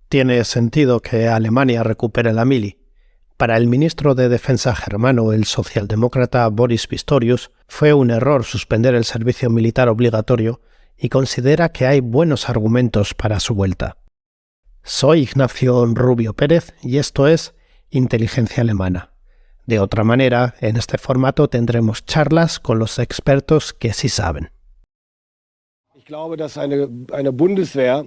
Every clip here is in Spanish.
Tiene sentido que Alemania recupere la mili. Para el ministro de Defensa germano, el socialdemócrata Boris Pistorius, fue un error suspender el servicio militar obligatorio y considera que hay buenos argumentos para su vuelta. Soy Ignacio Rubio Pérez y esto es Inteligencia Alemana. De otra manera, en este formato tendremos charlas con los expertos que sí saben. Ich glaube, dass eine Bundeswehr,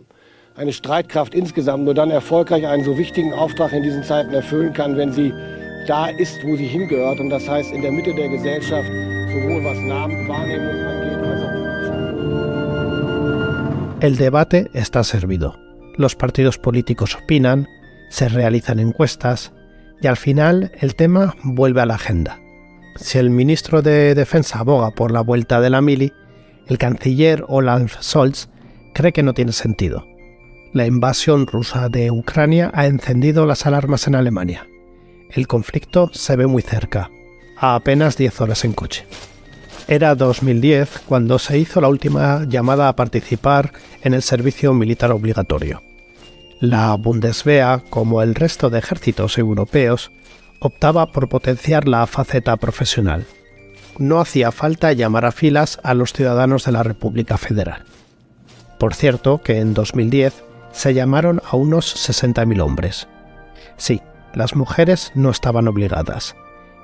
eine Streitkraft insgesamt nur dann erfolgreich einen so wichtigen Auftrag in diesen Zeiten erfüllen kann, wenn sie da ist, wo sie hingehört. Und das heißt, in der Mitte der Gesellschaft, sowohl was Wahrnehmung angeht, als auch... El debate está servido. Los partidos políticos opinan, se realizan encuestas y al final el tema vuelve a la agenda. Si el ministro de Defensa aboga por la vuelta de la mili, el canciller Olaf Scholz cree que no tiene sentido. La invasión rusa de Ucrania ha encendido las alarmas en Alemania. El conflicto se ve muy cerca, a apenas 10 horas en coche. Era 2010 cuando se hizo la última llamada a participar en el servicio militar obligatorio. La Bundeswehr, como el resto de ejércitos europeos, optaba por potenciar la faceta profesional. No hacía falta llamar a filas a los ciudadanos de la República Federal. Por cierto, que en 2010 se llamaron a unos 60.000 hombres. Sí, las mujeres no estaban obligadas.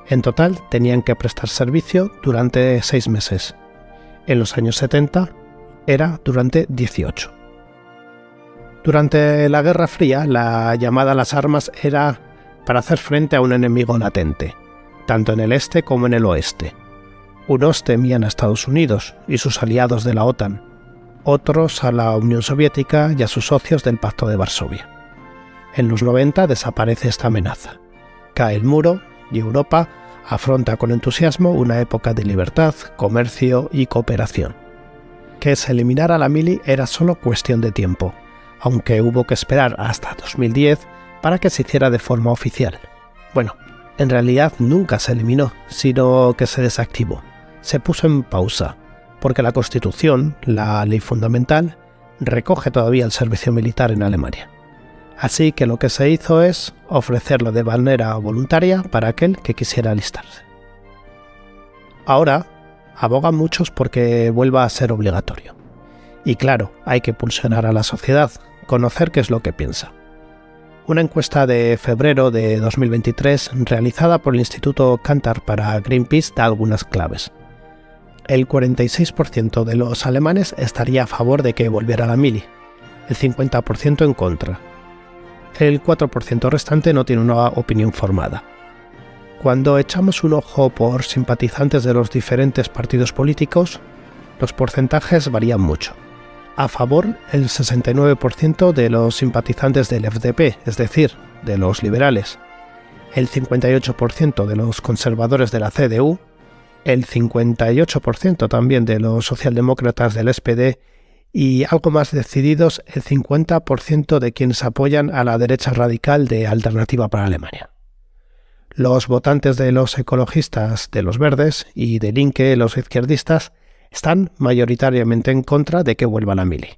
En total tenían que prestar servicio durante 6 meses. En los años 70 era durante 18. Durante la Guerra Fría, la llamada a las armas era para hacer frente a un enemigo latente, tanto en el este como en el oeste. Unos temían a Estados Unidos y sus aliados de la OTAN, otros a la Unión Soviética y a sus socios del Pacto de Varsovia. En los 90 desaparece esta amenaza. Cae el muro y Europa afronta con entusiasmo una época de libertad, comercio y cooperación. Que se eliminara la mili era solo cuestión de tiempo, aunque hubo que esperar hasta 2010 para que se hiciera de forma oficial. Bueno, en realidad nunca se eliminó, sino que se desactivó. Se puso en pausa, porque la Constitución, la ley fundamental, recoge todavía el servicio militar en Alemania. Así que lo que se hizo es ofrecerlo de manera voluntaria para aquel que quisiera alistarse. Ahora, abogan muchos porque vuelva a ser obligatorio. Y claro, hay que pulsionar a la sociedad, conocer qué es lo que piensa. Una encuesta de febrero de 2023 realizada por el Instituto Kantar para Greenpeace da algunas claves. El 46% de los alemanes estaría a favor de que volviera la mili, el 50% en contra. El 4% restante no tiene una opinión formada. Cuando echamos un ojo por simpatizantes de los diferentes partidos políticos, los porcentajes varían mucho. A favor, el 69% de los simpatizantes del FDP, es decir, de los liberales, el 58% de los conservadores de la CDU, el 58% también de los socialdemócratas del SPD y algo más decididos el 50% de quienes apoyan a la derecha radical de Alternativa para Alemania. Los votantes de los ecologistas, de los verdes y de Linke, los izquierdistas, están mayoritariamente en contra de que vuelva la mili.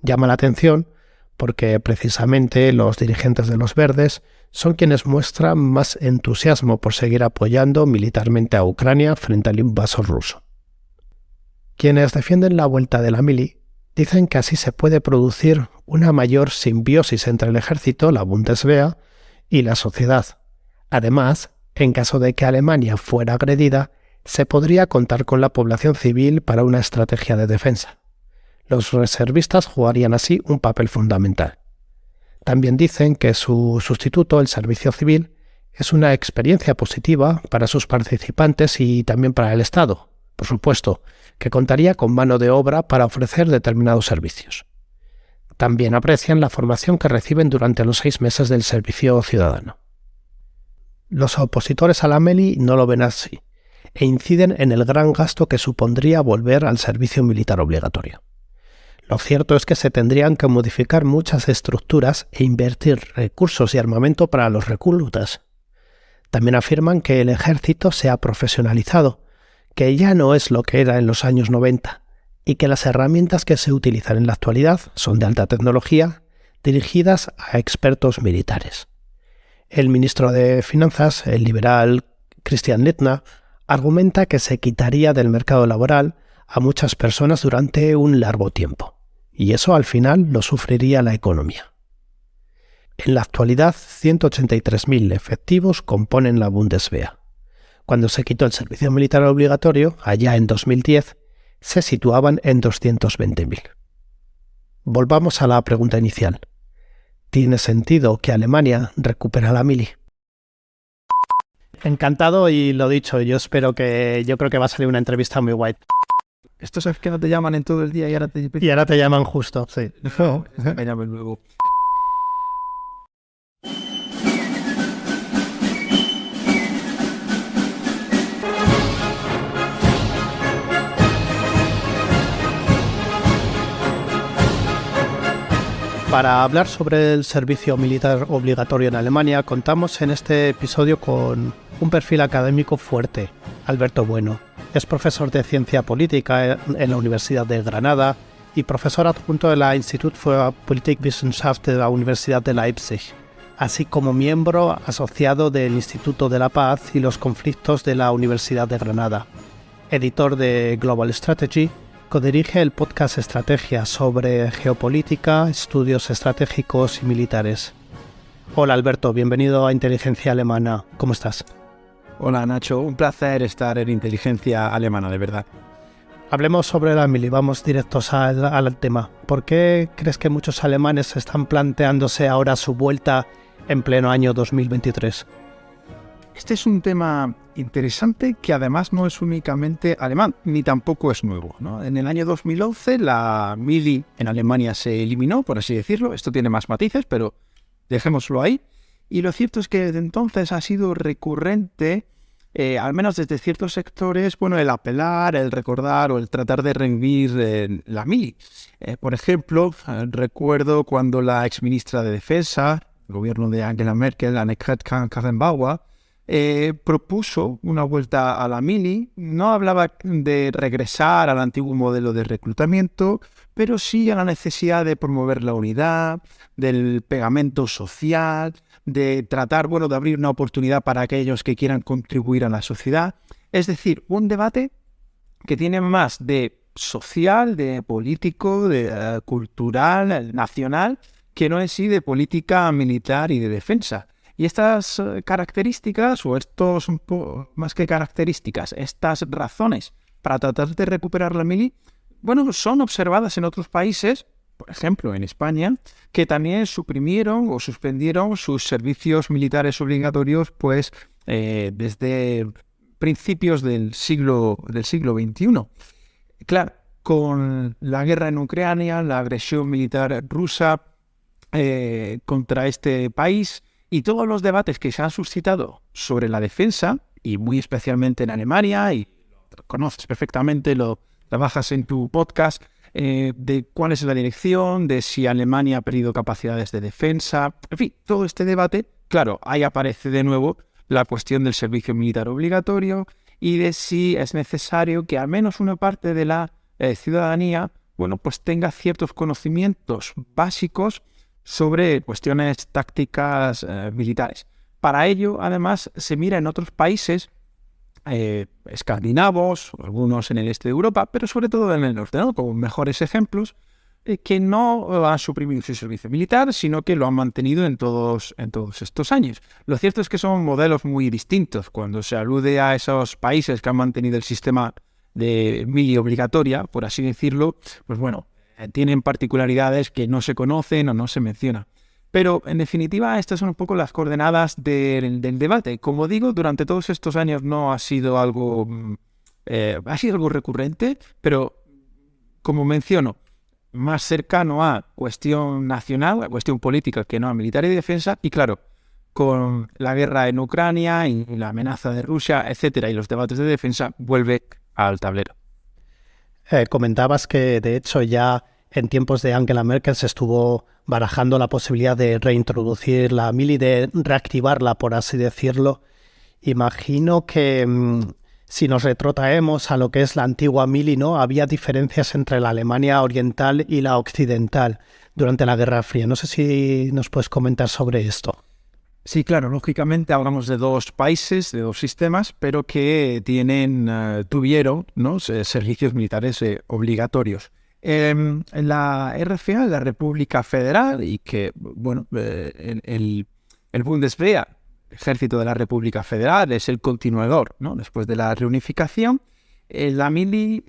Llama la atención porque precisamente los dirigentes de los verdes son quienes muestran más entusiasmo por seguir apoyando militarmente a Ucrania frente al invasor ruso. Quienes defienden la vuelta de la mili dicen que así se puede producir una mayor simbiosis entre el ejército, la Bundeswehr, y la sociedad. Además, en caso de que Alemania fuera agredida, se podría contar con la población civil para una estrategia de defensa. Los reservistas jugarían así un papel fundamental. También dicen que su sustituto, el servicio civil, es una experiencia positiva para sus participantes y también para el Estado, por supuesto, que contaría con mano de obra para ofrecer determinados servicios. También aprecian la formación que reciben durante los 6 meses del servicio ciudadano. Los opositores a la mili no lo ven así, e inciden en el gran gasto que supondría volver al servicio militar obligatorio. Lo cierto es que se tendrían que modificar muchas estructuras e invertir recursos y armamento para los reclutas. También afirman que el ejército se ha profesionalizado, que ya no es lo que era en los años 90 y que las herramientas que se utilizan en la actualidad son de alta tecnología, dirigidas a expertos militares. El ministro de Finanzas, el liberal Christian Lindner, argumenta que se quitaría del mercado laboral a muchas personas durante un largo tiempo, y eso al final lo sufriría la economía. En la actualidad, 183.000 efectivos componen la Bundeswehr. Cuando se quitó el servicio militar obligatorio, allá en 2010, se situaban en 220.000. Volvamos a la pregunta inicial. ¿Tiene sentido que Alemania recupere la mili? Encantado y lo dicho, yo creo que va a salir una entrevista muy guay. Esto es que no te llaman en todo el día y ahora te... Y ahora te llaman justo, sí. No, me llamen luego. Para hablar sobre el servicio militar obligatorio en Alemania, contamos en este episodio con un perfil académico fuerte, Alberto Bueno. Es profesor de Ciencia Política en la Universidad de Granada y profesor adjunto de la Institut für Politikwissenschaft de la Universidad de Leipzig, así como miembro asociado del Instituto de la Paz y los Conflictos de la Universidad de Granada. Editor de Global Strategy, codirige el podcast Estrategia sobre geopolítica, estudios estratégicos y militares. Hola Alberto, bienvenido a Inteligencia Alemana. ¿Cómo estás? Hola Nacho, un placer estar en Inteligencia Alemana, de verdad. Hablemos sobre la mili, vamos directos al tema. ¿Por qué crees que muchos alemanes están planteándose ahora su vuelta en pleno año 2023? Este es un tema interesante que además no es únicamente alemán, ni tampoco es nuevo, ¿no? En el año 2011 la mili en Alemania se eliminó, por así decirlo. Esto tiene más matices, pero dejémoslo ahí. Y lo cierto es que desde entonces ha sido recurrente, al menos desde ciertos sectores, el apelar, el recordar o el tratar de revivir la mili. Por ejemplo, recuerdo cuando la exministra de Defensa, el gobierno de Angela Merkel, Annegret Kramp-Karrenbauer, propuso una vuelta a la mili. No hablaba de regresar al antiguo modelo de reclutamiento, pero sí a la necesidad de promover la unidad, del pegamento social, de tratar, de abrir una oportunidad para aquellos que quieran contribuir a la sociedad. Es decir, un debate que tiene más de social, de político, de cultural, nacional, que no en sí de política militar y de defensa. Y estas características, o estos más que características, estas razones para tratar de recuperar la mili, son observadas en otros países, por ejemplo en España, que también suprimieron o suspendieron sus servicios militares obligatorios desde principios del siglo XXI. Claro, con la guerra en Ucrania, la agresión militar rusa contra este país, y todos los debates que se han suscitado sobre la defensa, y muy especialmente en Alemania, y lo conoces perfectamente, lo trabajas en tu podcast, de cuál es la dirección, de si Alemania ha perdido capacidades de defensa, en fin, todo este debate, claro, ahí aparece de nuevo la cuestión del servicio militar obligatorio y de si es necesario que al menos una parte de la ciudadanía, tenga ciertos conocimientos básicos sobre cuestiones tácticas militares. Para ello, además, se mira en otros países escandinavos, algunos en el este de Europa, pero sobre todo en el norte, ¿no? Como mejores ejemplos, que no han suprimido su servicio militar, sino que lo han mantenido en todos estos años. Lo cierto es que son modelos muy distintos. Cuando se alude a esos países que han mantenido el sistema de mili obligatoria, por así decirlo, tienen particularidades que no se conocen o no se mencionan. Pero, en definitiva, estas son un poco las coordenadas del debate. Como digo, durante todos estos años no ha sido algo... ha sido algo recurrente, pero, como menciono, más cercano a cuestión nacional, a cuestión política, que no a militar y defensa. Y, claro, con la guerra en Ucrania y la amenaza de Rusia, etcétera, y los debates de defensa, vuelve al tablero. Comentabas que, de hecho, ya en tiempos de Angela Merkel se estuvo barajando la posibilidad de reintroducir la mili, de reactivarla, por así decirlo. Imagino que Si nos retrotraemos a lo que es la antigua mili, ¿no? Había diferencias entre la Alemania oriental y la occidental durante la Guerra Fría. No sé si nos puedes comentar sobre esto. Sí, claro, lógicamente hablamos de dos países, de dos sistemas, pero que tuvieron, ¿no?, servicios militares obligatorios. La RFA, la República Federal, y que, bueno, el Bundeswehr, Ejército de la República Federal, es el continuador, ¿no?, después de la reunificación. La mili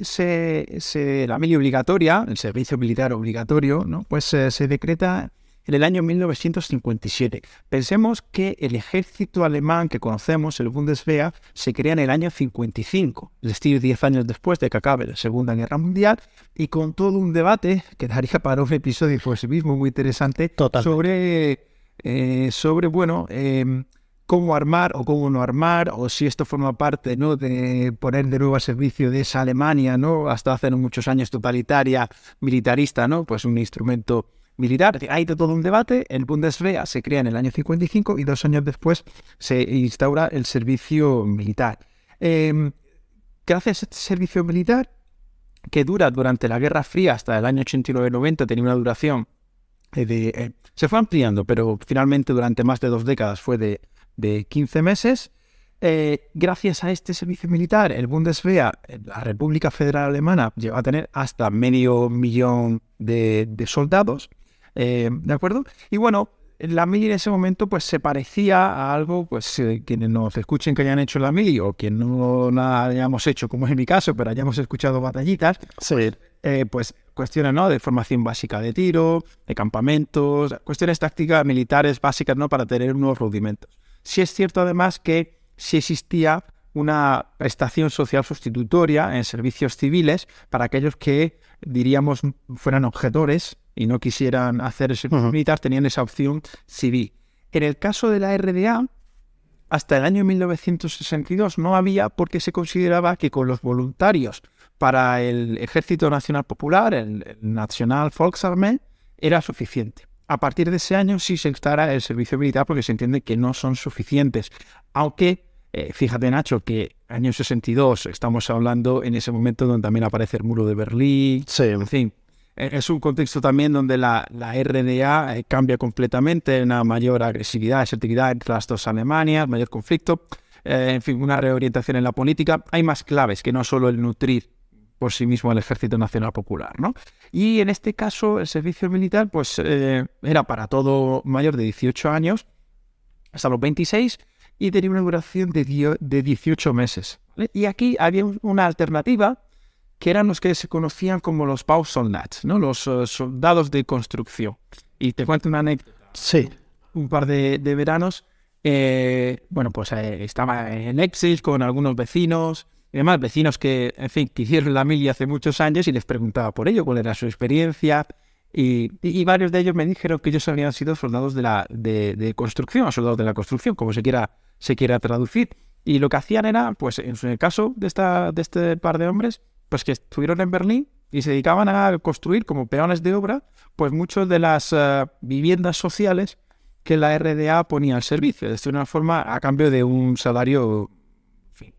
obligatoria, el servicio militar obligatorio, ¿no?, pues se decreta en el año 1957. Pensemos que el ejército alemán que conocemos, el Bundeswehr, se crea en el año 55, es decir, 10 años después de que acabe la Segunda Guerra Mundial, y con todo un debate que daría para un episodio por sí mismo muy interesante. Totalmente. sobre cómo armar o cómo no armar, o si esto forma parte, ¿no?, de poner de nuevo a servicio de esa Alemania, ¿no?, hasta hace muchos años totalitaria, militarista, ¿no?, pues un instrumento militar. Hay todo un debate. El Bundeswehr se crea en el año 55 y 2 años después se instaura el servicio militar. Gracias a este servicio militar, que dura durante la Guerra Fría hasta el año 89-90, tenía una duración se fue ampliando, pero finalmente durante más de 2 décadas fue de 15 meses. Gracias a este servicio militar, el Bundeswehr, la República Federal Alemana, llegó a tener hasta 500.000 de soldados, ¿de acuerdo? Y bueno, la mili en ese momento pues se parecía a algo, pues quienes nos escuchen que hayan hecho la mili o quien no la hayamos hecho, como es mi caso, pero hayamos escuchado batallitas, sí. Pues cuestiones, ¿no?, de formación básica de tiro, de campamentos, cuestiones tácticas militares básicas, ¿no?, para tener unos rudimentos. Sí es cierto además que sí existía una prestación social sustitutoria en servicios civiles para aquellos que, diríamos, fueran objetores y no quisieran hacer el servicio militar, tenían esa opción civil. En el caso de la RDA, hasta el año 1962 no había, porque se consideraba que con los voluntarios para el Ejército Nacional Popular, el National Volksarmee, era suficiente. A partir de ese año sí se instaura el servicio militar porque se entiende que no son suficientes. Aunque, fíjate, Nacho, que año 62 estamos hablando en ese momento donde también aparece el muro de Berlín. Sí. En fin, es un contexto también donde la RDA cambia completamente, una mayor agresividad, asertividad entre las dos Alemanias, mayor conflicto, en fin, una reorientación en la política. Hay más claves que no solo el nutrir por sí mismo el Ejército Nacional Popular, ¿no? Y en este caso el servicio militar pues era para todo mayor de 18 años hasta los 26 y tenía una duración de 18 meses. ¿Vale? Y aquí había una alternativa que eran los que se conocían como los Bausoldats, ¿no?, los soldados de construcción. Y te cuento una anécdota. Sí. Un par de veranos, estaba en Leipzig con algunos vecinos y demás, vecinos que, en fin, que hicieron la mili hace muchos años, y les preguntaba por ello, cuál era su experiencia, y varios de ellos me dijeron que ellos habían sido soldados de construcción, soldados de la construcción, como se quiera traducir, y lo que hacían era, pues en el caso de este par de hombres, pues que estuvieron en Berlín y se dedicaban a construir como peones de obra, pues muchas de las viviendas sociales que la RDA ponía al servicio, de una forma a cambio de un salario, en fin,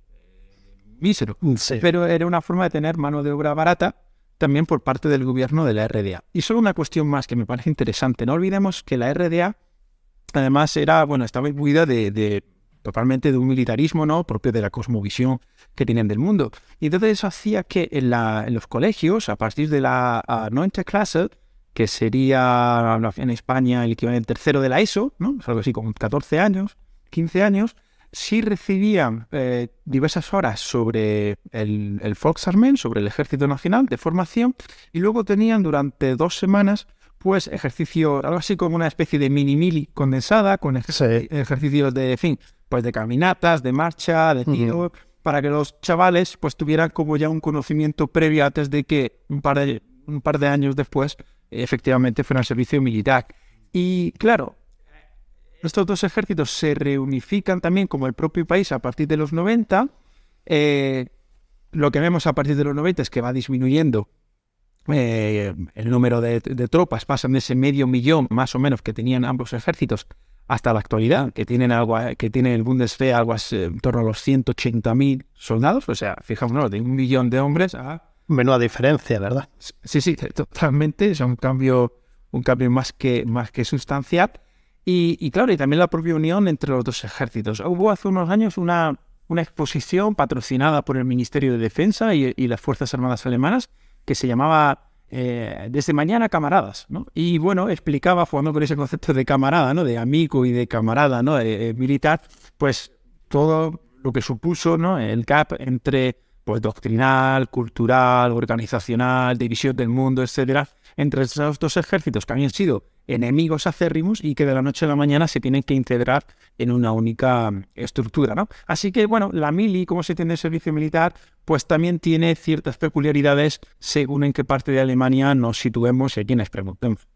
mísero. Sí. Pero era una forma de tener mano de obra barata también por parte del gobierno de la RDA. Y solo una cuestión más que me parece interesante. No olvidemos que la RDA además estaba imbuida totalmente de un militarismo, ¿no?, propio de la cosmovisión que tienen del mundo. Y entonces eso hacía que en los colegios, a partir de la 9ª clase, que sería en España el equivalente tercero de la ESO, ¿no?, es algo así como 14 años, 15 años, sí recibían diversas horas sobre el Volksarmee, sobre el Ejército Nacional de formación, y luego tenían durante 2 semanas pues ejercicio, algo así como una especie de mini-mili condensada, con ejercicios de, en fin, pues de caminatas, de marcha, de tiro, para que los chavales pues tuvieran como ya un conocimiento previo antes de que un par de años después efectivamente fueran al servicio militar. Y claro, estos dos ejércitos se reunifican también como el propio país a partir de los 90. Lo que vemos a partir de los 90 es que va disminuyendo el número de tropas, pasan de ese 500.000 más o menos que tenían ambos ejércitos hasta la actualidad, que tiene el Bundeswehr algo en torno a los 180.000 soldados, o sea, fijémonos, de 1 millón de hombres a... Menuda diferencia, ¿verdad? Sí, totalmente, es un cambio más que sustancial. Y claro, y también la propia unión entre los dos ejércitos. Hubo hace unos años una exposición patrocinada por el Ministerio de Defensa y las Fuerzas Armadas alemanas que se llamaba Desde mañana camaradas, ¿no? Y bueno, explicaba, jugando con ese concepto de camarada, ¿no? De amigo y de camarada, ¿no? Militar, pues todo lo que supuso, ¿no? El gap entre pues doctrinal, cultural, organizacional, división del mundo, etcétera, entre esos dos ejércitos que habían sido enemigos acérrimos y que de la noche a la mañana se tienen que integrar en una única estructura, ¿no? Así que, bueno, la mili, como se entiende el servicio militar, pues también tiene ciertas peculiaridades según en qué parte de Alemania nos situemos y a quienes preguntemos.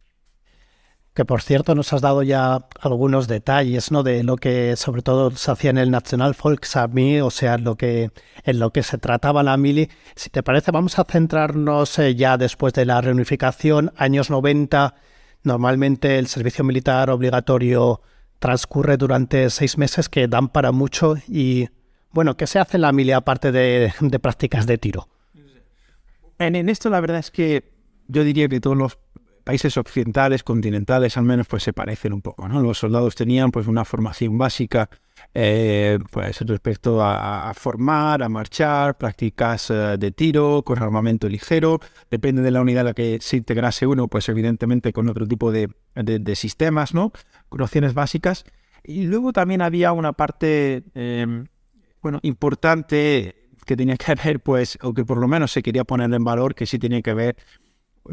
Que por cierto nos has dado ya algunos detalles, ¿no? De lo que sobre todo se hacía en el National Volksarmee, o sea, en lo que se trataba la mili. Si te parece, vamos a centrarnos ya después de la reunificación, años 90. Normalmente el servicio militar obligatorio transcurre durante 6 meses que dan para mucho. Y bueno, ¿qué se hace en la mili aparte de prácticas de tiro? En esto la verdad es que yo diría que todos los países occidentales, continentales, al menos, pues se parecen un poco, ¿no? Los soldados tenían pues una formación básica pues respecto a formar, a marchar, prácticas de tiro con armamento ligero. Depende de la unidad a la que se integrase uno, pues evidentemente con otro tipo de sistemas, ¿no? Nociones básicas. Y luego también había una parte importante que tenía que ver, pues, o que por lo menos se quería poner en valor, que sí tenía que ver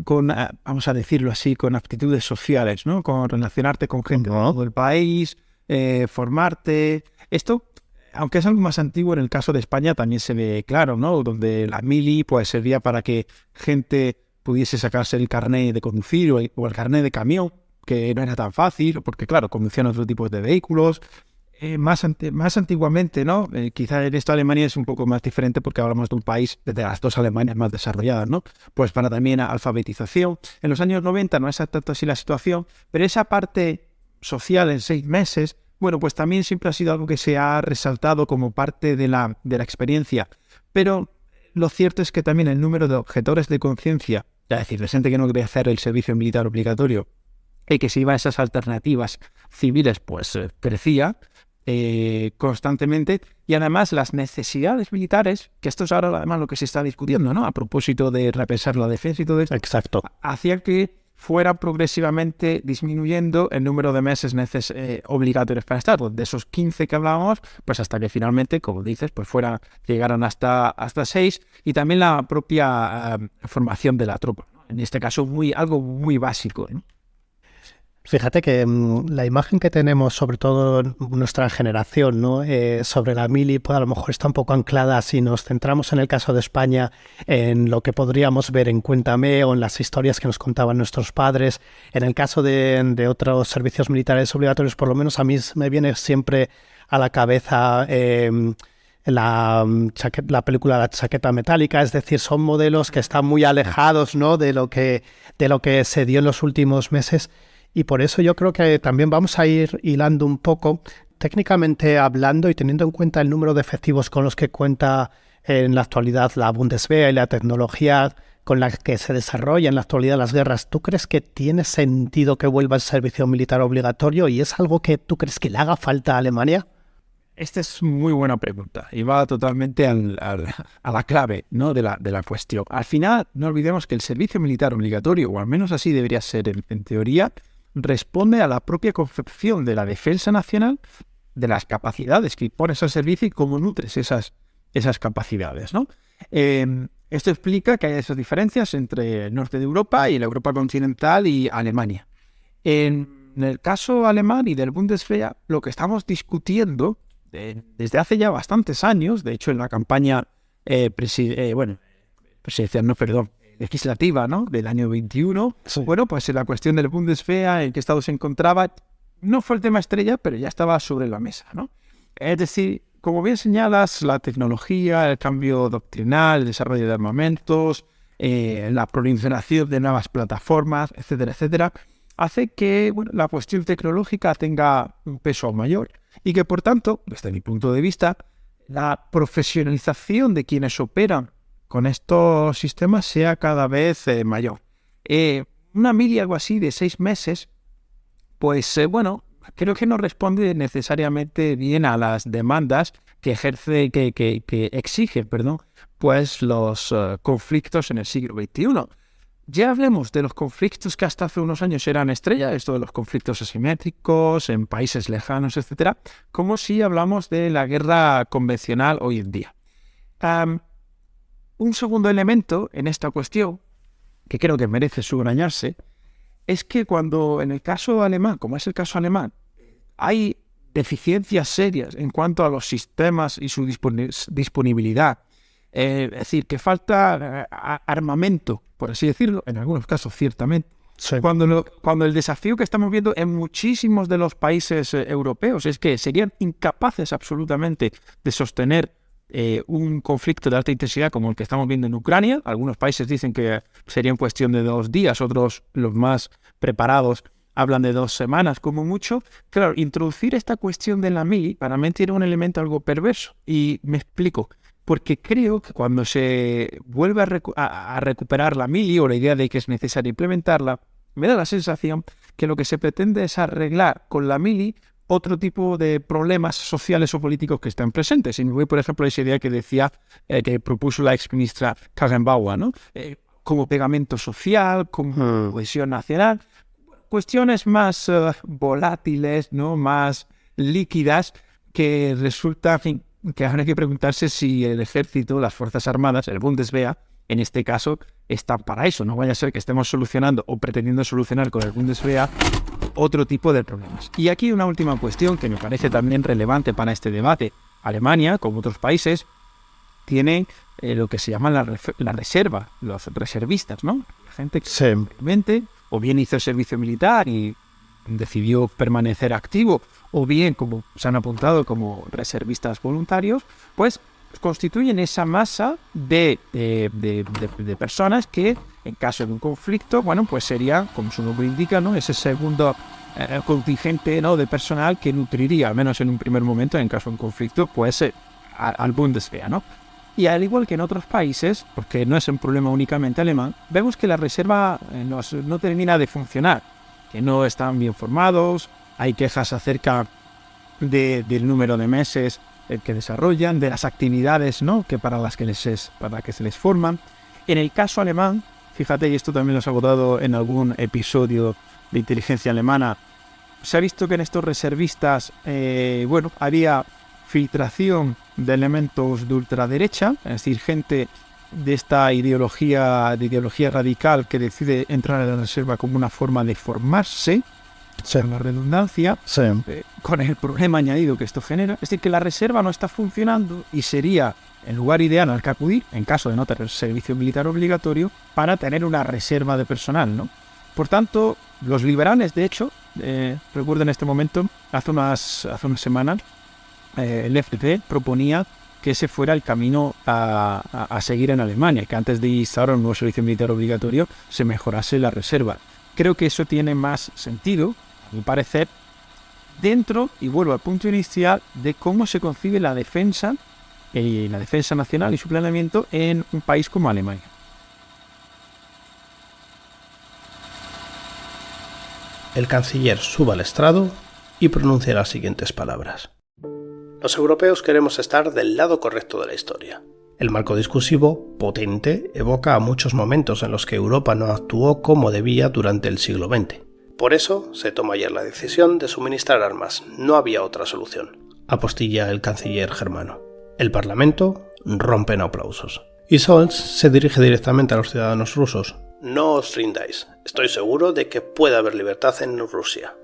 con, vamos a decirlo así, con aptitudes sociales, ¿no? Con relacionarte con gente de todo el país, formarte. Esto, aunque es algo más antiguo, en el caso de España también se ve claro, ¿no? Donde la mili pues servía para que gente pudiese sacarse el carnet de conducir o el carnet de camión, que no era tan fácil, porque claro, conducían otro tipo de vehículos. Más antiguamente, ¿no? Quizá en esta Alemania es un poco más diferente porque hablamos de un país de las dos Alemanias más desarrolladas, ¿no? Pues para también alfabetización. En los años 90 no es tanto así la situación, pero esa parte social en 6 meses, bueno, pues también siempre ha sido algo que se ha resaltado como parte de la experiencia. Pero lo cierto es que también el número de objetores de conciencia, es decir, de gente que no quería hacer el servicio militar obligatorio y que se iba a esas alternativas civiles, pues crecía constantemente, y además las necesidades militares, que esto es ahora además lo que se está discutiendo, ¿no? A propósito de repensar la defensa y todo esto. Exacto. Hacía que fuera progresivamente disminuyendo el número de meses obligatorios para estar, de esos 15 que hablábamos, pues hasta que finalmente, como dices, pues llegaran hasta 6, y también la propia formación de la tropa, ¿no? En este caso algo muy básico, ¿no? Fíjate que la imagen que tenemos, sobre todo nuestra generación, ¿no? Sobre la mili, pues a lo mejor está un poco anclada, si nos centramos en el caso de España, en lo que podríamos ver en Cuéntame o en las historias que nos contaban nuestros padres. En el caso de otros servicios militares obligatorios, por lo menos a mí me viene siempre a la cabeza la película La chaqueta metálica, es decir, son modelos que están muy alejados, ¿no? de lo que se dio en los últimos meses. Y por eso yo creo que también vamos a ir hilando un poco, técnicamente hablando y teniendo en cuenta el número de efectivos con los que cuenta en la actualidad la Bundeswehr y la tecnología con la que se desarrolla en la actualidad las guerras. ¿Tú crees que tiene sentido que vuelva el servicio militar obligatorio y es algo que tú crees que le haga falta a Alemania? Esta es muy buena pregunta y va totalmente a la clave, ¿no? de la cuestión. Al final, no olvidemos que el servicio militar obligatorio, o al menos así debería ser en teoría, responde a la propia concepción de la defensa nacional, de las capacidades que pones al servicio y cómo nutres esas capacidades, ¿no? Esto explica que hay esas diferencias entre el norte de Europa y la Europa continental y Alemania. En el caso alemán y del Bundeswehr, lo que estamos discutiendo desde hace ya bastantes años, de hecho en la campaña legislativa, ¿no? Del año 21, sí. Bueno, pues en la cuestión del Bundeswehr, en qué estado se encontraba, no fue el tema estrella, pero ya estaba sobre la mesa, ¿no? Es decir, como bien señalas, la tecnología, el cambio doctrinal, el desarrollo de armamentos, la proliferación de nuevas plataformas, etcétera, etcétera, hace que la cuestión tecnológica tenga un peso mayor y que, por tanto, desde mi punto de vista, la profesionalización de quienes operan con estos sistemas sea cada vez mayor. Una mili, algo así, de 6 meses, pues creo que no responde necesariamente bien a las demandas que exigen, pues los conflictos en el siglo XXI. Ya hablemos de los conflictos que hasta hace unos años eran estrella, esto de los conflictos asimétricos en países lejanos, etcétera, como si hablamos de la guerra convencional hoy en día. Un segundo elemento en esta cuestión, que creo que merece subrayarse, es que cuando en el caso alemán, como es el caso alemán, hay deficiencias serias en cuanto a los sistemas y su disponibilidad, es decir, que falta armamento, por así decirlo, en algunos casos ciertamente. Sí. Cuando el desafío que estamos viendo en muchísimos de los países europeos es que serían incapaces absolutamente de sostener un conflicto de alta intensidad como el que estamos viendo en Ucrania. Algunos países dicen que sería en cuestión de 2 días, otros, los más preparados, hablan de 2 semanas como mucho. Claro, introducir esta cuestión de la mili para mí tiene un elemento algo perverso. Y me explico. Porque creo que cuando se vuelve a recuperar la mili o la idea de que es necesario implementarla, me da la sensación que lo que se pretende es arreglar con la mili otro tipo de problemas sociales o políticos que están presentes. Y me voy, por ejemplo, a esa idea que decía, que propuso la exministra Karrenbauer, ¿no? Como pegamento social, como cohesión nacional, cuestiones más volátiles, ¿no? Más líquidas, que resulta que ahora hay que preguntarse si el ejército, las Fuerzas Armadas, el Bundeswehr, en este caso, están para eso. No vaya a ser que estemos solucionando o pretendiendo solucionar con el Bundeswehr otro tipo de problemas. Y aquí una última cuestión que me parece también relevante para este debate. Alemania, como otros países, tiene lo que se llama la reserva, los reservistas, ¿no? La gente que simplemente o bien hizo el servicio militar y decidió permanecer activo, o bien, como se han apuntado como reservistas voluntarios, pues constituyen esa masa de personas que, en caso de un conflicto, pues sería, como su nombre indica, ¿no? Ese segundo contingente, ¿no? de personal que nutriría, al menos en un primer momento, en caso de un conflicto, pues al Bundeswehr, ¿no? Y al igual que en otros países, porque no es un problema únicamente alemán, vemos que la reserva no termina de funcionar, que no están bien formados, hay quejas acerca del número de meses que desarrollan, de las actividades, ¿no? que para que se les forman. En el caso alemán, fíjate, y esto también lo has abordado en algún episodio de inteligencia alemana, se ha visto que en estos reservistas, había filtración de elementos de ultraderecha, es decir, gente de esta ideología radical que decide entrar en la reserva como una forma de formarse, con la redundancia, con el problema añadido que esto genera. Es decir, que la reserva no está funcionando y sería el lugar ideal al que acudir, en caso de no tener servicio militar obligatorio, para tener una reserva de personal, ¿no? Por tanto, los liberales, de hecho, recuerdo en este momento, hace unas semanas, el FDP proponía que ese fuera el camino a seguir en Alemania, que antes de instaurar un nuevo servicio militar obligatorio se mejorase la reserva. Creo que eso tiene más sentido, a mi parecer, dentro, y vuelvo al punto inicial, de cómo se concibe la defensa nacional y su planeamiento en un país como Alemania. El canciller sube al estrado y pronuncia las siguientes palabras. Los europeos queremos estar del lado correcto de la historia. El marco discursivo, potente, evoca a muchos momentos en los que Europa no actuó como debía durante el siglo XX. Por eso se toma ayer la decisión de suministrar armas. No había otra solución, apostilla el canciller germano. El Parlamento rompe en aplausos. Y Scholz se dirige directamente a los ciudadanos rusos. No os rindáis. Estoy seguro de que puede haber libertad en Rusia.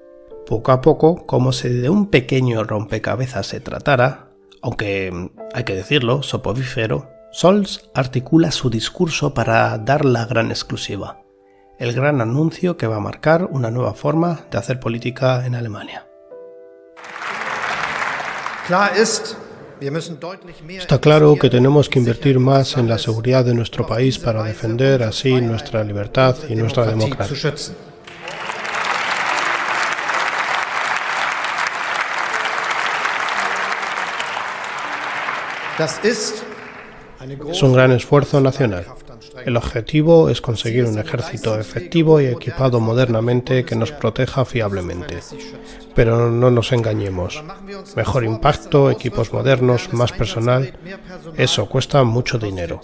Poco a poco, como si de un pequeño rompecabezas se tratara, aunque hay que decirlo, soporífero, Scholz articula su discurso para dar la gran exclusiva, el gran anuncio que va a marcar una nueva forma de hacer política en Alemania. Está claro que tenemos que invertir más en la seguridad de nuestro país para defender así nuestra libertad y nuestra democracia. Es un gran esfuerzo nacional. El objetivo es conseguir un ejército efectivo y equipado modernamente que nos proteja fiablemente. Pero no nos engañemos. Mejor impacto, equipos modernos, más personal, eso cuesta mucho dinero.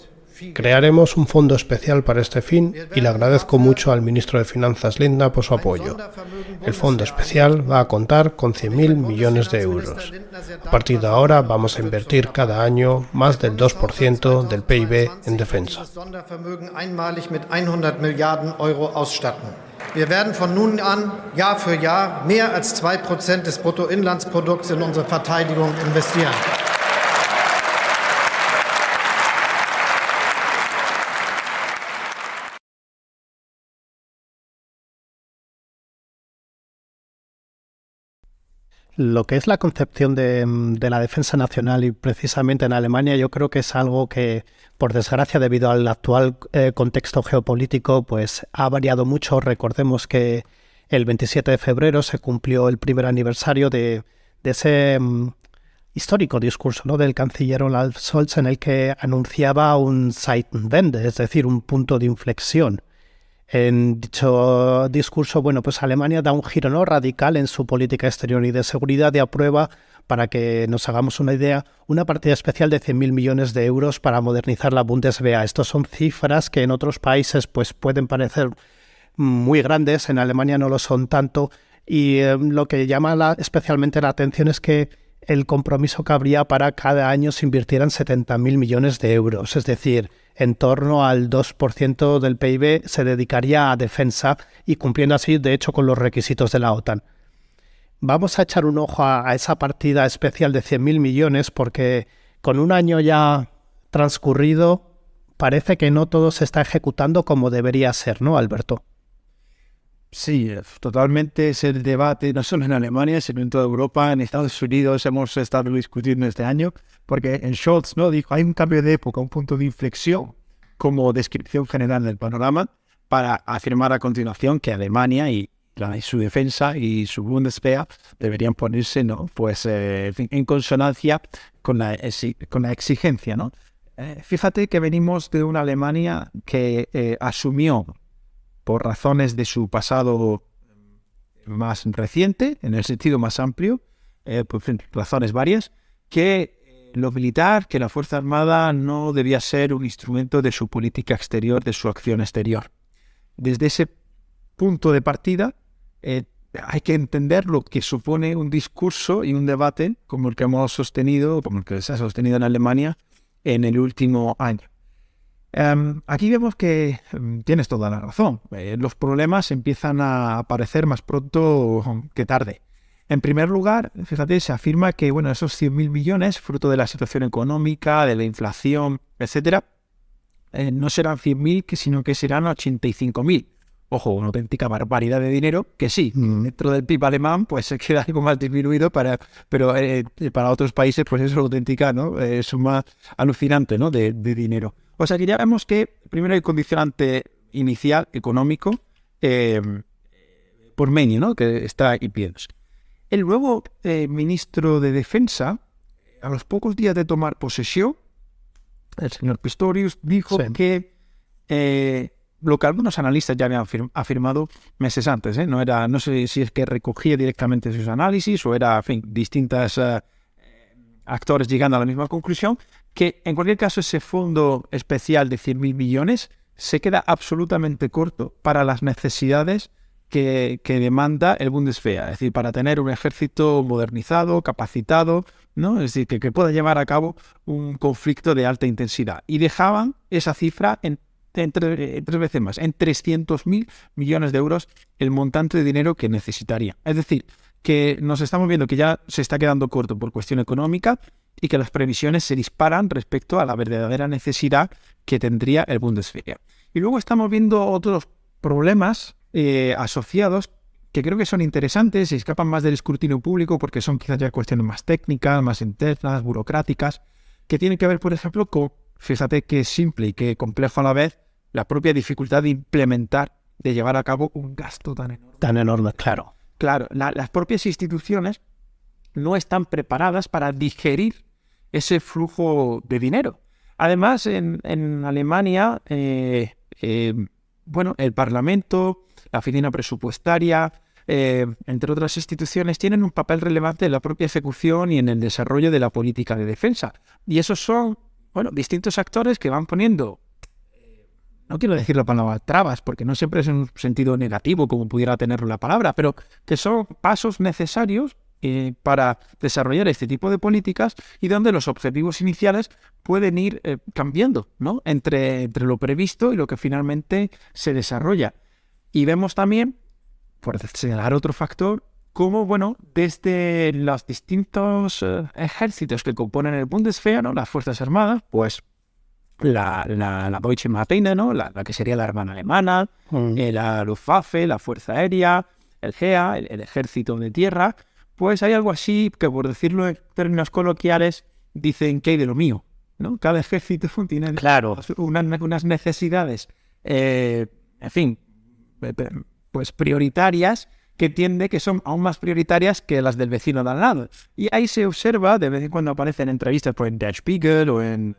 Crearemos un fondo especial para este fin y le agradezco mucho al ministro de Finanzas Lindner por su apoyo. El fondo especial va a contar con 100.000 millones de euros. A partir de ahora vamos a invertir cada año más del 2% del PIB en defensa. Wir werden von nun an Jahr für Jahr mehr als 2% des Bruttoinlandsprodukts in unsere Verteidigung investieren. Lo que es la concepción de la defensa nacional y precisamente en Alemania, yo creo que es algo que, por desgracia, debido al actual contexto geopolítico, pues ha variado mucho. Recordemos que el 27 de febrero se cumplió el primer aniversario de ese histórico discurso, ¿no?, del canciller Olaf Scholz, en el que anunciaba un Zeitenwende, es decir, un punto de inflexión. En dicho discurso, bueno, pues Alemania da un giro, ¿no?, radical en su política exterior y de seguridad y aprueba, para que nos hagamos una idea, una partida especial de 100.000 millones de euros para modernizar la Bundeswehr. Estos son cifras que en otros países pues pueden parecer muy grandes, en Alemania no lo son tanto, y lo que llama especialmente la atención es que el compromiso que habría para cada año se invirtieran 70.000 millones de euros, es decir, en torno al 2% del PIB se dedicaría a defensa y cumpliendo así, de hecho, con los requisitos de la OTAN. Vamos a echar un ojo a esa partida especial de 100.000 millones porque con un año ya transcurrido parece que no todo se está ejecutando como debería ser, ¿no, Alberto? Sí, totalmente es el debate, no solo en Alemania, sino en toda Europa. En Estados Unidos hemos estado discutiendo este año, porque en Scholz, ¿no?, dijo, hay un cambio de época, un punto de inflexión como descripción general del panorama, para afirmar a continuación que Alemania y su defensa y su Bundeswehr deberían ponerse, ¿no?, pues en consonancia con la exigencia, ¿no? Fíjate que venimos de una Alemania que asumió, por razones de su pasado más reciente, en el sentido más amplio, por razones varias, que lo militar, que la Fuerza Armada no debía ser un instrumento de su política exterior, de su acción exterior. Desde ese punto de partida, hay que entender lo que supone un discurso y un debate como el que hemos sostenido, como el que se ha sostenido en Alemania en el último año. Aquí vemos que tienes toda la razón. Los problemas empiezan a aparecer más pronto que tarde. En primer lugar, fíjate, se afirma que bueno, esos 100.000 millones, fruto de la situación económica, de la inflación, etcétera, no serán 100.000, sino que serán 85.000. Ojo, una auténtica barbaridad de dinero, que sí, dentro del PIB alemán pues se queda algo más disminuido, pero para otros países pues es una auténtica, ¿no?, suma alucinante, ¿no?, de dinero. O sea que ya vemos que primero hay condicionante inicial económico por medio, ¿no?, que está impidiéndose. El nuevo ministro de Defensa, a los pocos días de tomar posesión, el señor Pistorius, dijo que lo que algunos analistas ya habían afirmado meses antes, no sé si es que recogía directamente sus análisis o era, en fin, distintas actores llegando a la misma conclusión, que en cualquier caso ese fondo especial de 100.000 millones se queda absolutamente corto para las necesidades que demanda el Bundeswehr, es decir, para tener un ejército modernizado, capacitado, ¿no?, es decir, que pueda llevar a cabo un conflicto de alta intensidad. Y dejaban esa cifra en tres veces más, en 300.000 millones de euros, el montante de dinero que necesitaría. Es decir, que nos estamos viendo que ya se está quedando corto por cuestión económica y que las previsiones se disparan respecto a la verdadera necesidad que tendría el Bundeswehr. Y luego estamos viendo otros problemas asociados que creo que son interesantes y escapan más del escrutinio público porque son quizás ya cuestiones más técnicas, más internas, burocráticas, que tienen que ver, por ejemplo, con, fíjate qué simple y qué complejo a la vez, la propia dificultad de implementar, de llevar a cabo un gasto tan enorme. Tan enorme, claro. Claro, las propias instituciones no están preparadas para digerir ese flujo de dinero. Además, en Alemania, bueno, el Parlamento, la oficina presupuestaria, entre otras instituciones, tienen un papel relevante en la propia ejecución y en el desarrollo de la política de defensa. Y esos son, bueno, distintos actores que van poniendo, no quiero decir la palabra trabas, porque no siempre es en un sentido negativo como pudiera tenerlo la palabra, pero que son pasos necesarios para desarrollar este tipo de políticas y donde los objetivos iniciales pueden ir cambiando, ¿no? Entre lo previsto y lo que finalmente se desarrolla. Y vemos también, por señalar otro factor, cómo, bueno, desde los distintos ejércitos que componen el Bundeswehr, ¿no? Las Fuerzas Armadas, pues la Deutsche Marine, ¿no? La que sería la hermana alemana, la Luftwaffe, la Fuerza Aérea, el GEA, el Ejército de Tierra, pues hay algo así que, por decirlo en términos coloquiales, dicen que hay de lo mío, ¿no? Cada ejército tiene unas necesidades, en fin, pues prioritarias, que entiende que son aún más prioritarias que las del vecino de al lado. Y ahí se observa, de vez en cuando aparecen entrevistas pues, en Der Spiegel o en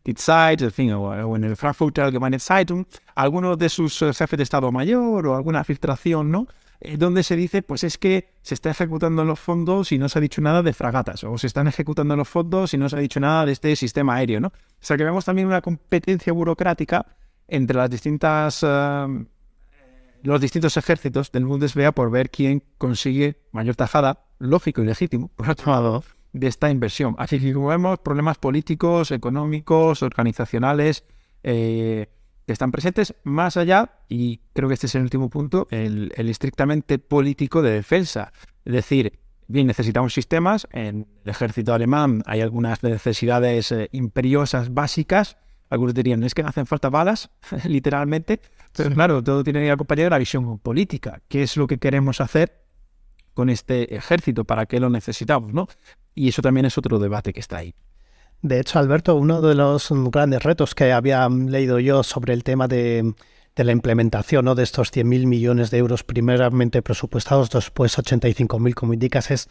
Die Zeit, en fin, o en el Frankfurter Allgemeine Zeitung, algunos de sus jefes de Estado Mayor o alguna filtración, ¿no? Donde se dice, pues es que se está ejecutando los fondos y no se ha dicho nada de fragatas, o se están ejecutando los fondos y no se ha dicho nada de este sistema aéreo, ¿no? O sea que vemos también una competencia burocrática entre las distintas, los distintos ejércitos del Bundeswehr por ver quién consigue mayor tajada, lógico y legítimo, por otro lado, de esta inversión. Así que como vemos, problemas políticos, económicos, organizacionales, que están presentes más allá, y creo que este es el último punto, el estrictamente político de defensa. Es decir, bien, necesitamos sistemas, en el ejército alemán hay algunas necesidades imperiosas básicas, algunos dirían, es que no hacen falta balas, literalmente, pero claro, todo tiene que acompañar de la visión política. ¿Qué es lo que queremos hacer con este ejército? ¿Para qué lo necesitamos, no? Y eso también es otro debate que está ahí. De hecho, Alberto, uno de los grandes retos que había leído yo sobre el tema de la implementación, ¿no?, de estos 100.000 millones de euros primeramente presupuestados, después 85.000, como indicas, es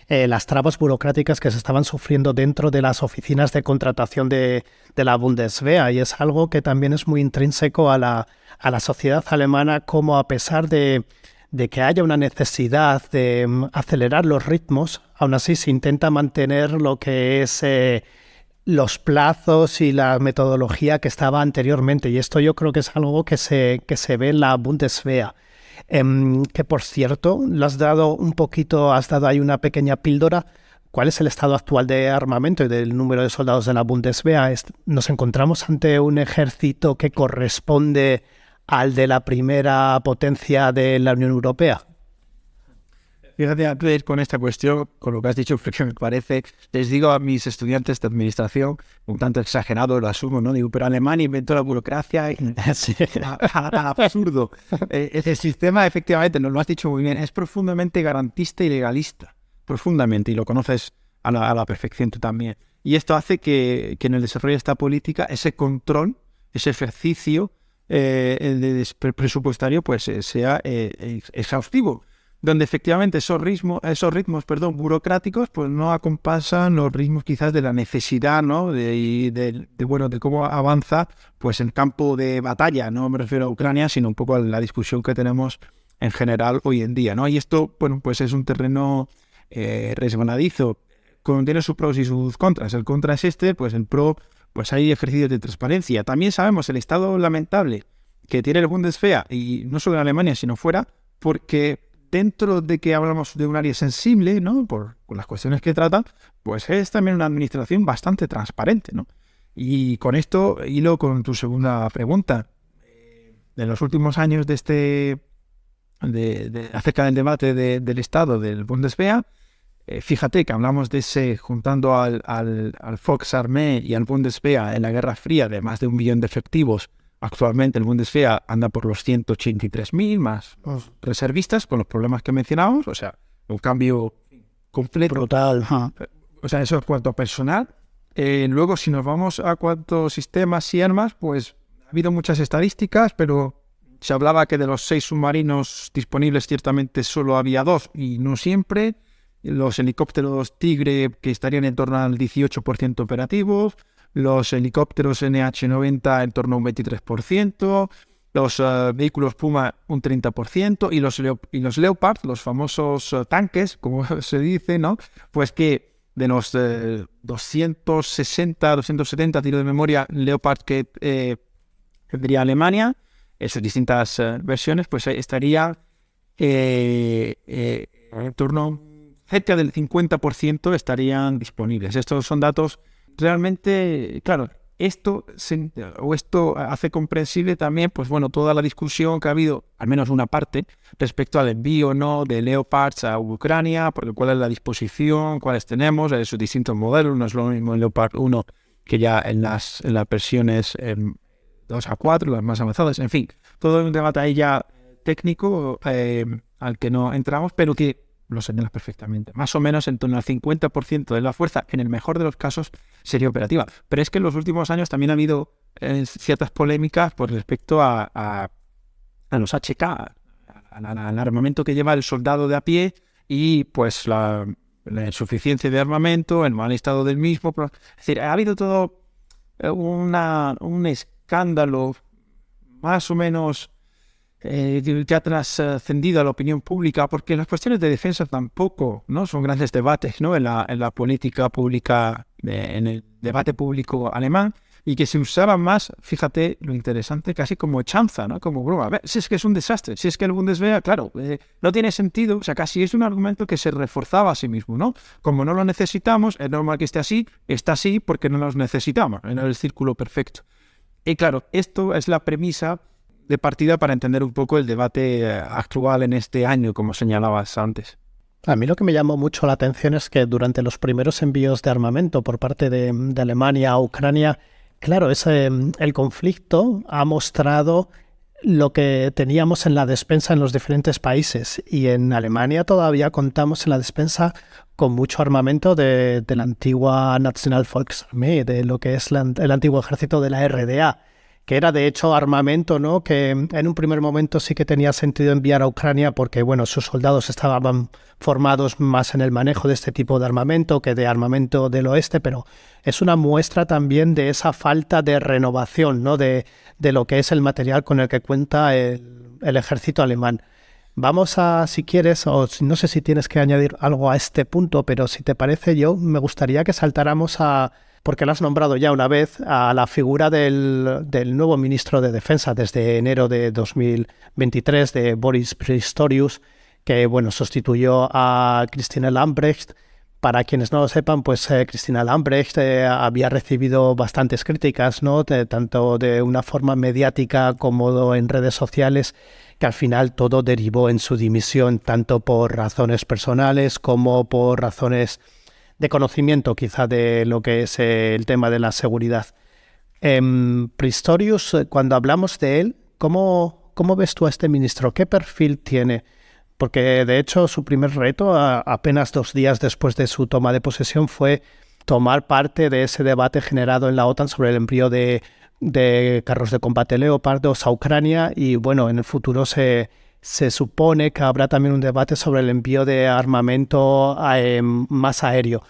las trabas burocráticas que se estaban sufriendo dentro de las oficinas de contratación de la Bundeswehr. Y es algo que también es muy intrínseco a la sociedad alemana, como a pesar de que haya una necesidad de acelerar los ritmos, aún así se intenta mantener lo que es los plazos y la metodología que estaba anteriormente. Y esto yo creo que es algo que se ve en la Bundeswehr. Que por cierto, has dado ahí una pequeña píldora. ¿Cuál es el estado actual de armamento y del número de soldados de la Bundeswehr? ¿Nos encontramos ante un ejército que corresponde al de la primera potencia de la Unión Europea? Fíjate, antes de ir con esta cuestión, con lo que has dicho, porque me parece, les digo a mis estudiantes de administración, un tanto exagerado lo asumo, ¿no? Digo, pero Alemania inventó la burocracia, sí. Absurdo. Ese sistema, efectivamente, nos lo has dicho muy bien, es profundamente garantista y legalista, profundamente, y lo conoces a la perfección tú también. Y esto hace que en el desarrollo de esta política, ese control, ese ejercicio presupuestario, pues sea exhaustivo, donde efectivamente esos ritmos burocráticos pues no acompasan los ritmos quizás de la necesidad, ¿no? de cómo avanza pues el campo de batalla. No me refiero a Ucrania, sino un poco a la discusión que tenemos en general hoy en día, ¿no? Y esto, bueno, pues es un terreno resbaladizo, tiene sus pros y sus contras. El contra es pues el pro, pues hay ejercicios de transparencia. También sabemos el estado lamentable que tiene el Bundeswehr, y no solo en Alemania, sino fuera, porque dentro de que hablamos de un área sensible, ¿no?, por las cuestiones que trata, pues es también una administración bastante transparente, ¿no? Y con esto hilo con tu segunda pregunta. En los últimos años acerca del debate del Estado del Bundeswehr, fíjate que hablamos de ese, juntando al Volksarmee y al Bundeswehr en la Guerra Fría, de más de 1 millón de efectivos. Actualmente el Bundeswehr anda por los 183.000 más los reservistas, con los problemas que mencionábamos, o sea, un cambio completo. Brutal. O sea, eso es cuanto a personal. Luego, si nos vamos a cuantos sistemas y armas, pues ha habido muchas estadísticas, pero se hablaba que de los 6 submarinos disponibles ciertamente solo había 2, y no siempre. los helicópteros Tigre que estarían en torno al 18% operativos, los helicópteros NH90 en torno a un 23%, los vehículos Puma un 30% y los Leopard, los famosos tanques, como se dice, ¿no? Pues que de los 260, 270 tiros de memoria Leopard que tendría Alemania, en sus distintas versiones, pues estaría en torno cerca del 50% estarían disponibles. Estos son datos realmente, claro, esto hace comprensible también, pues bueno, toda la discusión que ha habido, al menos una parte, respecto al envío o no de Leopards a Ucrania, porque cuál es la disposición, cuáles tenemos, sus distintos modelos. No es lo mismo el Leopard 1 que ya en las versiones 2 a 4, las más avanzadas. En fin, todo un debate ahí ya técnico al que no entramos, pero que lo señalas perfectamente. Más o menos en torno al 50% de la fuerza, en el mejor de los casos, sería operativa. Pero es que en los últimos años también ha habido ciertas polémicas por respecto a los HK, al armamento que lleva el soldado de a pie y pues la insuficiencia de armamento, el mal estado del mismo. Es decir, ha habido todo un escándalo más o menos que ha trascendido a la opinión pública, porque las cuestiones de defensa tampoco, ¿no?, son grandes debates, ¿no?, en la política pública, en el debate público alemán, y que se usaba más, fíjate lo interesante, casi como chanza, ¿no?, como broma. A ver, si es que es un desastre, si es que el Bundeswehr, claro, no tiene sentido, o sea, casi es un argumento que se reforzaba a sí mismo, ¿no? Como no lo necesitamos, es normal que esté así, está así porque no los necesitamos, en el círculo perfecto. Y claro, esto es la premisa de partida para entender un poco el debate actual en este año, como señalabas antes. A mí lo que me llamó mucho la atención es que durante los primeros envíos de armamento por parte de Alemania a Ucrania, claro, el conflicto ha mostrado lo que teníamos en la despensa en los diferentes países, y en Alemania todavía contamos en la despensa con mucho armamento de la antigua National Volksarmee, de lo que es el antiguo ejército de la RDA, que era de hecho armamento, ¿no?, que en un primer momento sí que tenía sentido enviar a Ucrania porque, bueno, sus soldados estaban formados más en el manejo de este tipo de armamento que de armamento del oeste, pero es una muestra también de esa falta de renovación, ¿no?, de lo que es el material con el que cuenta el ejército alemán. Vamos a, si quieres, o no sé si tienes que añadir algo a este punto, pero si te parece, me gustaría que saltáramos porque lo has nombrado ya una vez, a la figura del nuevo ministro de Defensa desde enero de 2023, de Boris Pistorius, que, bueno, sustituyó a Christine Lambrecht. Para quienes no lo sepan, pues Christine Lambrecht había recibido bastantes críticas, ¿no?, tanto de una forma mediática como en redes sociales, que al final todo derivó en su dimisión, tanto por razones personales como por razones de conocimiento quizá de lo que es el tema de la seguridad. Pistorius, cuando hablamos de él, ¿cómo ves tú a este ministro? ¿Qué perfil tiene? Porque de hecho su primer reto, apenas 2 días después de su toma de posesión, fue tomar parte de ese debate generado en la OTAN sobre el envío de carros de combate Leopardos a Ucrania, y bueno, en el futuro se supone que habrá también un debate sobre el envío de armamento más aéreo.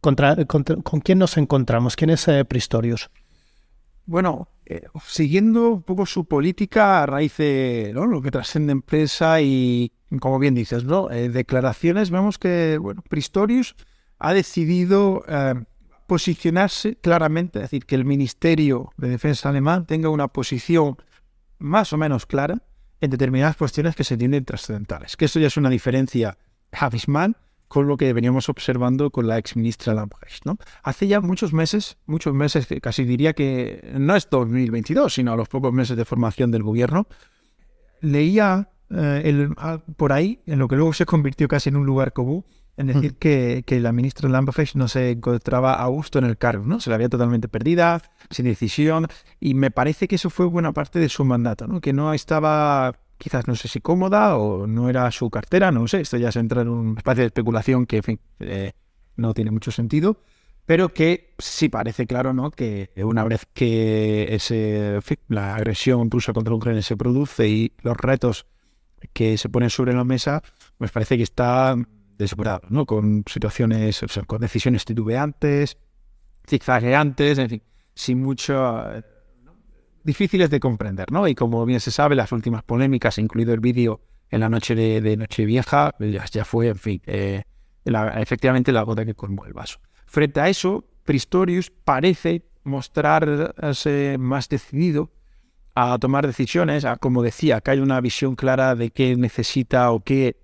¿Con quién nos encontramos? ¿Quién es Pistorius? Bueno, siguiendo un poco su política a raíz de, ¿no?, lo que trasciende en prensa y, como bien dices, ¿no?, declaraciones, vemos que, bueno, Pistorius ha decidido posicionarse claramente, es decir, que el Ministerio de Defensa alemán tenga una posición más o menos clara en determinadas cuestiones que se entienden trascendentales. Que esto ya es una diferencia abismal con lo que veníamos observando con la exministra Lambrecht, ¿no? Hace ya muchos meses, casi diría que no es 2022, sino a los pocos meses de formación del gobierno, leía por ahí, en lo que luego se convirtió casi en un lugar común, en decir que la ministra Lambrecht no se encontraba a gusto en el cargo, ¿no? Se la había totalmente perdida, sin decisión, y me parece que eso fue buena parte de su mandato, ¿no?, que no estaba, quizás, no sé si cómoda o no era su cartera, no sé, esto ya se entra en un espacio de especulación que, en fin, no tiene mucho sentido, pero que sí parece claro, ¿no?, que una vez que la agresión rusa contra Ucrania se produce y los retos que se ponen sobre la mesa, pues parece que está desbordado, ¿no? Con situaciones, o sea, con decisiones titubeantes, zigzagueantes, en fin, sin mucho... difíciles de comprender, ¿no? Y como bien se sabe, las últimas polémicas, incluido el vídeo en la noche de Nochevieja, ya fue, en fin, efectivamente la gota que colmó el vaso. Frente a eso, Pistorius parece mostrarse más decidido a tomar decisiones, a, como decía, que hay una visión clara de qué necesita o qué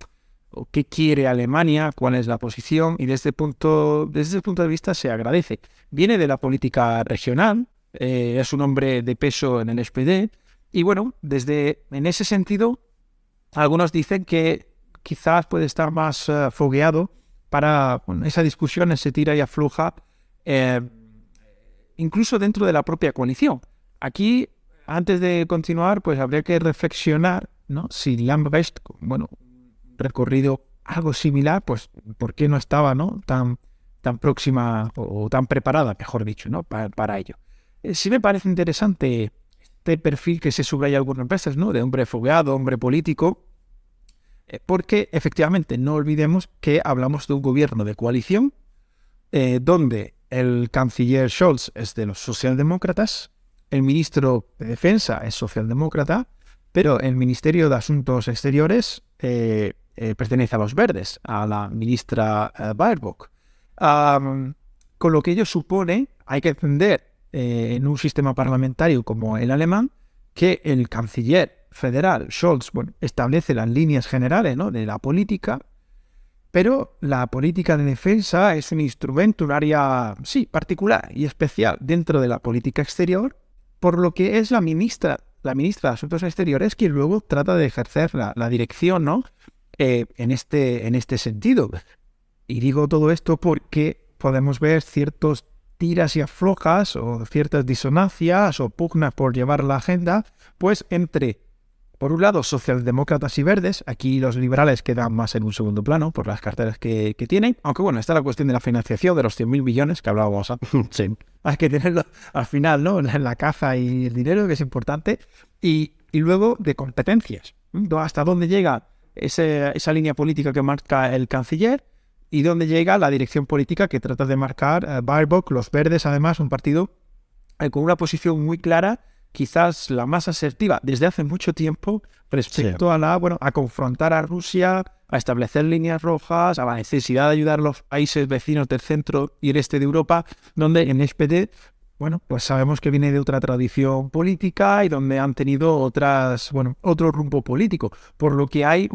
quiere Alemania, cuál es la posición, y desde ese punto de vista se agradece. Viene de la política regional, es un hombre de peso en el SPD, y bueno, en ese sentido, algunos dicen que quizás puede estar más fogueado para esa discusión, ese tira y afloja, incluso dentro de la propia coalición. Aquí, antes de continuar, pues habría que reflexionar, ¿no? Si Lambrecht, bueno, recorrido algo similar, pues ¿por qué no estaba, ¿no? tan próxima o tan preparada, mejor dicho, ¿no? para ello? Sí me parece interesante este perfil que se subraya algunas veces, ¿no? De hombre fogueado, hombre político, porque efectivamente no olvidemos que hablamos de un gobierno de coalición donde el canciller Scholz es de los socialdemócratas, el ministro de Defensa es socialdemócrata, pero el Ministerio de Asuntos Exteriores pertenece a los verdes, a la ministra Baerbock. Con lo que ello supone, hay que entender en un sistema parlamentario como el alemán, que el canciller federal Scholz establece las líneas generales, ¿no? de la política, pero la política de defensa es un instrumento, un área, sí, particular y especial dentro de la política exterior, por lo que es la ministra de Asuntos Exteriores quien luego trata de ejercer la dirección, ¿no? En este sentido. Y digo todo esto porque podemos ver ciertos tiras y aflojas o ciertas disonancias o pugnas por llevar la agenda, pues entre, por un lado, socialdemócratas y verdes. Aquí los liberales quedan más en un segundo plano por las carteras que tienen, aunque bueno, está la cuestión de la financiación de los 100.000 millones que hablábamos antes. Sí. Hay que tenerlo al final, ¿no? En la caja y el dinero, que es importante, y luego de competencias, ¿no? Hasta dónde llega esa línea política que marca el canciller y dónde llega la dirección política que trata de marcar Baerbock, los verdes, además, un partido con una posición muy clara, quizás la más asertiva desde hace mucho tiempo respecto a confrontar a Rusia, a establecer líneas rojas, a la necesidad de ayudar a los países vecinos del centro y el este de Europa, donde en SPD, bueno, pues sabemos que viene de otra tradición política y donde han tenido otro rumbo político, por lo que hay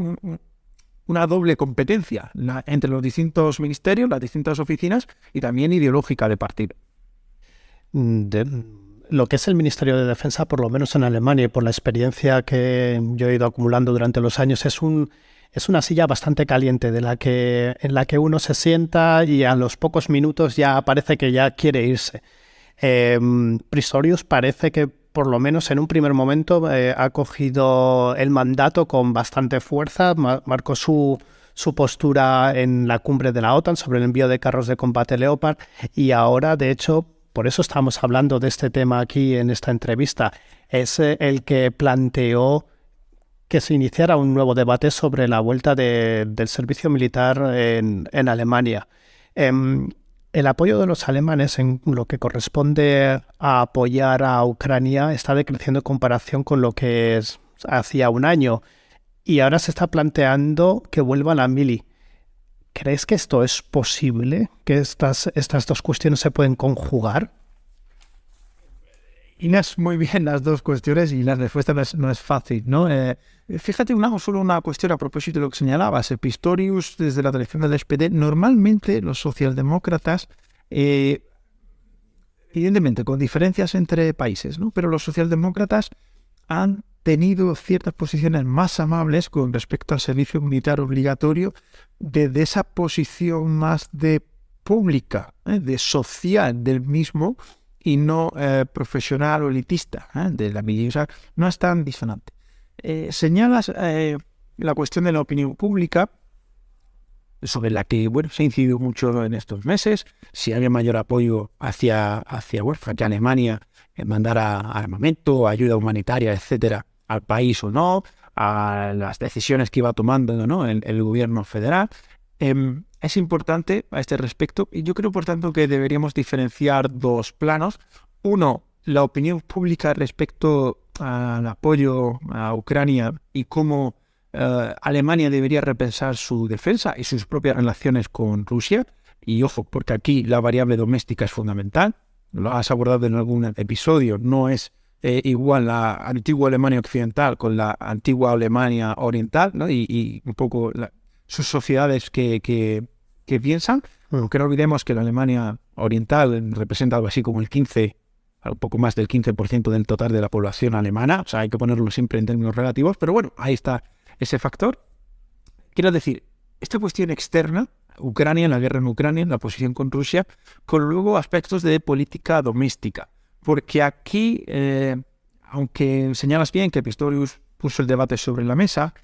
una doble competencia entre los distintos ministerios, las distintas oficinas y también ideológica de partido. Lo que es el Ministerio de Defensa, por lo menos en Alemania, y por la experiencia que yo he ido acumulando durante los años, es una silla bastante caliente en la que uno se sienta y a los pocos minutos ya parece que ya quiere irse. Pistorius parece que por lo menos en un primer momento ha cogido el mandato con bastante fuerza, marcó su postura en la cumbre de la OTAN sobre el envío de carros de combate Leopard, y ahora, de hecho, por eso estamos hablando de este tema aquí en esta entrevista, es el que planteó que se iniciara un nuevo debate sobre la vuelta del servicio militar en Alemania. El apoyo de los alemanes en lo que corresponde a apoyar a Ucrania está decreciendo en comparación con lo que hacía un año, y ahora se está planteando que vuelva la mili. ¿Crees que esto es posible? ¿Que estas dos cuestiones se pueden conjugar? Inas muy bien las dos cuestiones y la respuesta no es fácil, ¿no? Fíjate, solo una cuestión a propósito de lo que señalabas. Pistorius, desde la dirección del SPD, normalmente los socialdemócratas, evidentemente con diferencias entre países, ¿no? Pero los socialdemócratas han tenido ciertas posiciones más amables con respecto al servicio militar obligatorio, desde esa posición más de pública, de social del mismo, y no profesional o elitista de la milicia. O sea, no es tan disonante. Señalas la cuestión de la opinión pública, sobre la que se ha incidido mucho en estos meses, si había mayor apoyo hacia Alemania mandara armamento, ayuda humanitaria, etcétera, al país o no, a las decisiones que iba tomando, ¿no? el gobierno federal. Es importante a este respecto, y yo creo, por tanto, que deberíamos diferenciar dos planos. Uno, la opinión pública respecto al apoyo a Ucrania y cómo Alemania debería repensar su defensa y sus propias relaciones con Rusia. Y ojo, porque aquí la variable doméstica es fundamental. Lo has abordado en algún episodio. No es igual la antigua Alemania occidental con la antigua Alemania oriental, ¿no? Y un poco sus sociedades que piensan. Aunque no olvidemos que la Alemania oriental representa algo así como un poco más del 15% del total de la población alemana. O sea, hay que ponerlo siempre en términos relativos. Pero bueno, ahí está ese factor. Quiero decir, esta cuestión externa, Ucrania, la guerra en Ucrania, la posición con Rusia, con luego aspectos de política doméstica. Porque aquí, aunque señalas bien que Pistorius puso el debate sobre la mesa,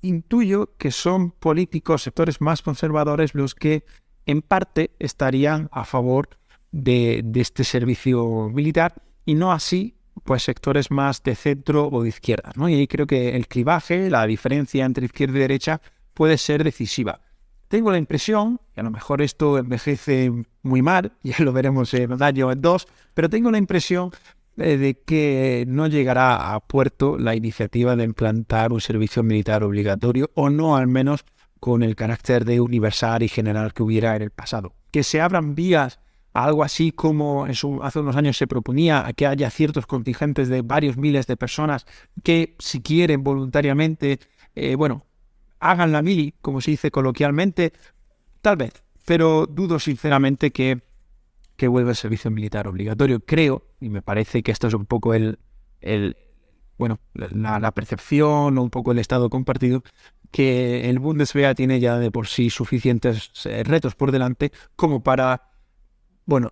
intuyo que son políticos, sectores más conservadores, los que en parte estarían a favor de este servicio militar, y no así pues sectores más de centro o de izquierda, ¿no? Y ahí creo que el clivaje, la diferencia entre izquierda y derecha puede ser decisiva. Tengo la impresión, y a lo mejor esto envejece muy mal, ya lo veremos en un año o en dos, pero tengo la impresión de que no llegará a puerto la iniciativa de implantar un servicio militar obligatorio, o no al menos con el carácter de universal y general que hubiera en el pasado. Que se abran vías a algo así como hace unos años se proponía, a que haya ciertos contingentes de varios miles de personas que, si quieren voluntariamente, hagan la mili, como se dice coloquialmente, tal vez, pero dudo sinceramente que vuelva el servicio militar obligatorio. Creo, y me parece que esto es un poco la percepción o un poco el estado compartido, que el Bundeswehr tiene ya de por sí suficientes retos por delante como para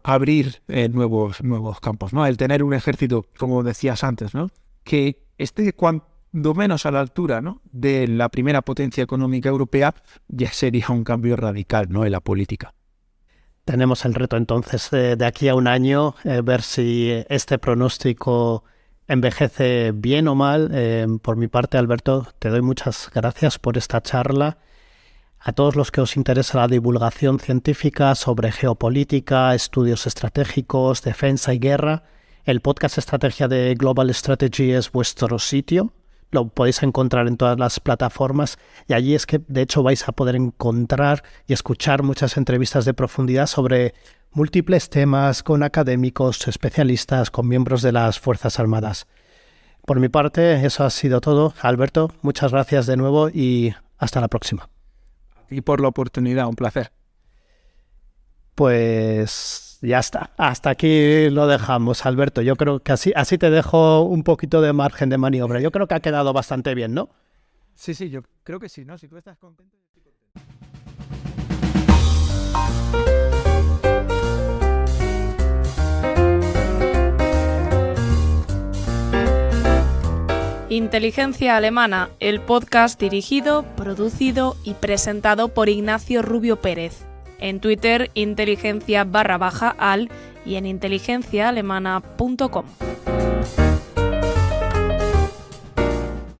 abrir nuevos campos, ¿no? El tener un ejército, como decías antes, ¿no? Que esté cuando menos a la altura, ¿no?, de la primera potencia económica europea, ya sería un cambio radical, ¿no?, en la política. Tenemos el reto entonces de aquí a un año, ver si este pronóstico envejece bien o mal. Por mi parte, Alberto, te doy muchas gracias por esta charla. A todos los que os interesa la divulgación científica sobre geopolítica, estudios estratégicos, defensa y guerra, el podcast Estrategia de Global Strategy es vuestro sitio. Lo podéis encontrar en todas las plataformas, y allí es que de hecho vais a poder encontrar y escuchar muchas entrevistas de profundidad sobre múltiples temas con académicos, especialistas, con miembros de las Fuerzas Armadas. Por mi parte, eso ha sido todo. Alberto, muchas gracias de nuevo y hasta la próxima. Y por la oportunidad, un placer. Pues ya está. Hasta aquí lo dejamos, Alberto. Yo creo que así te dejo un poquito de margen de maniobra. Yo creo que ha quedado bastante bien, ¿no? Sí, yo creo que sí, ¿no? Si tú estás contento, yo estoy contento. Inteligencia Alemana, el podcast dirigido, producido y presentado por Ignacio Rubio Pérez. En Twitter, inteligencia_al y en inteligenciaalemana.com.